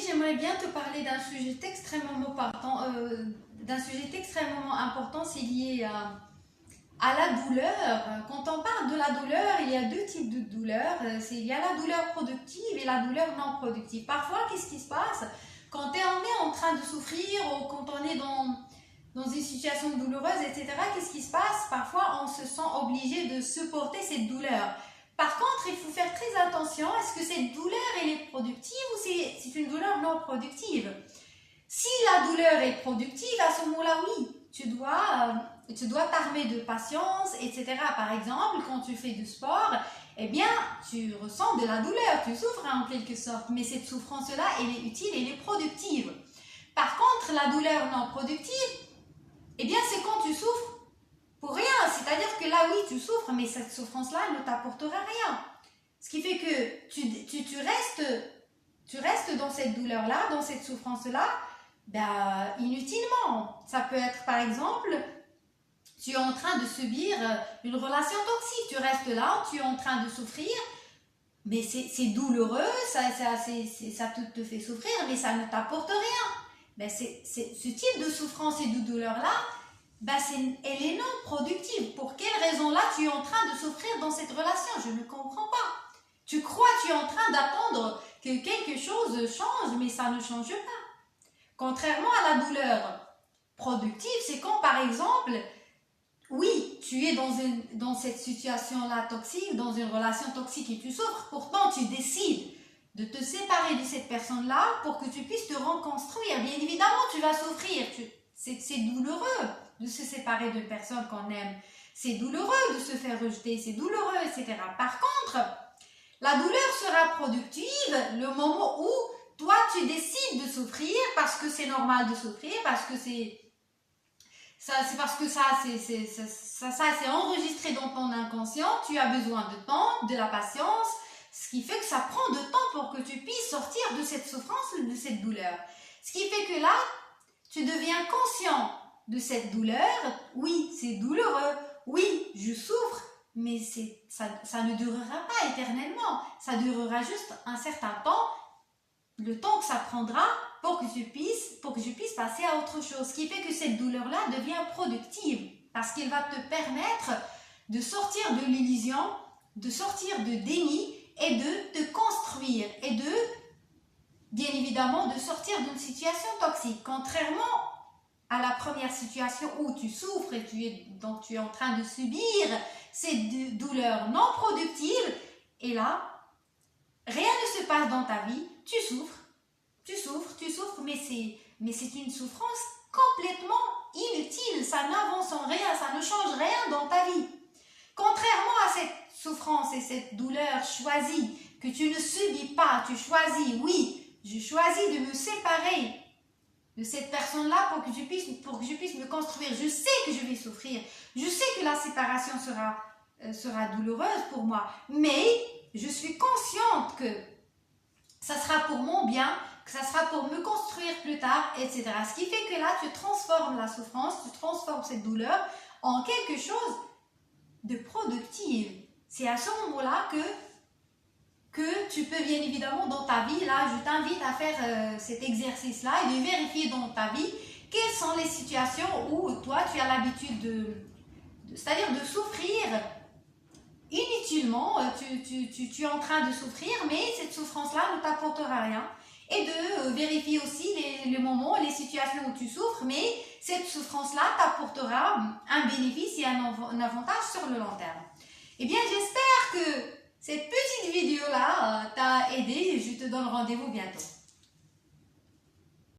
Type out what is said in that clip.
j'aimerais bien te parler d'un sujet extrêmement important, c'est lié à la douleur. Quand on parle de la douleur, il y a deux types de douleurs. Il y a la douleur productive et la douleur non productive. Parfois, qu'est-ce qui se passe quand on est en train de souffrir ou quand on est dans une situation douloureuse, etc. Qu'est-ce qui se passe? Parfois, on se sent obligé de supporter cette douleur. Par contre, il faut faire très attention. Est-ce que cette douleur, elle est productive ou c'est une douleur non productive? Si la douleur est productive, à ce moment-là, oui, tu dois t'armer de patience, etc. Par exemple, quand tu fais du sport, eh bien, tu ressens de la douleur, tu souffres en quelque sorte, mais cette souffrance-là, elle est utile, elle est productive. Par contre, la douleur non productive, eh bien, c'est quand tu souffres pour rien. C'est-à-dire que là, oui, tu souffres, mais cette souffrance-là ne t'apportera rien. Ce qui fait que tu restes dans cette douleur-là, dans cette souffrance-là, inutilement. Ça peut être, par exemple, tu es en train de subir une relation toxique. Tu restes là, tu es en train de souffrir, mais c'est douloureux, ça te fait souffrir, mais ça ne t'apporte rien. Ce type de souffrance et de douleur-là, elle est non productive. Pour quelle raison-là tu es en train de souffrir dans cette relation? Je ne comprends pas. Tu crois que tu es en train d'attendre que quelque chose change, mais ça ne change pas. Contrairement à la douleur productive, c'est quand, par exemple, oui, tu es dans cette situation-là toxique, dans une relation toxique et tu souffres, pourtant tu décides de te séparer de cette personne-là pour que tu puisses te reconstruire. Bien évidemment, tu vas souffrir. C'est douloureux de se séparer d'une personne qu'on aime. C'est douloureux de se faire rejeter, c'est douloureux, etc. Par contre, la douleur sera productive le moment où toi, tu décides de souffrir parce que c'est normal de souffrir, parce que c'est enregistré dans ton inconscient. Tu as besoin de temps, de la patience, ce qui fait que ça prend de temps pour que tu puisses sortir de cette souffrance, de cette douleur. Ce qui fait que là, tu deviens conscient de cette douleur. Oui, c'est douloureux. Oui, je souffre, mais ça ne durera pas éternellement. Ça durera juste un certain temps, le temps que ça prendra pour que je puisse passer à autre chose. Ce qui fait que cette douleur-là devient productive parce qu'elle va te permettre de sortir de l'illusion, de sortir de déni et de te construire et bien évidemment, de sortir d'une situation toxique. Contrairement à la première situation où tu souffres et tu es en train de subir cette douleur non productive, et là, rien ne se passe dans ta vie, tu souffres, mais c'est une souffrance complètement inutile, ça n'avance en rien, ça ne change rien dans ta vie. Contrairement à cette souffrance et cette douleur choisie, que tu ne subis pas, tu choisis, oui, je choisis de me séparer de cette personne-là pour que je puisse me construire. Je sais que je vais souffrir, je sais que la séparation sera douloureuse pour moi, mais je suis consciente que ça sera pour mon bien, que ça sera pour me construire plus tard, etc. Ce qui fait que là, tu transformes la souffrance, tu transformes cette douleur en quelque chose de productif. C'est à ce moment-là que tu peux bien évidemment dans ta vie, là, je t'invite à faire cet exercice-là et de vérifier dans ta vie quelles sont les situations où toi, tu as l'habitude c'est-à-dire de souffrir inutilement, tu es en train de souffrir, mais cette souffrance-là ne t'apportera rien. Et de vérifier aussi les moments, les situations où tu souffres, mais cette souffrance-là t'apportera un bénéfice et un avantage sur le long terme. Eh bien, j'espère que cette petite vidéo-là t'a aidé et je te donne rendez-vous bientôt.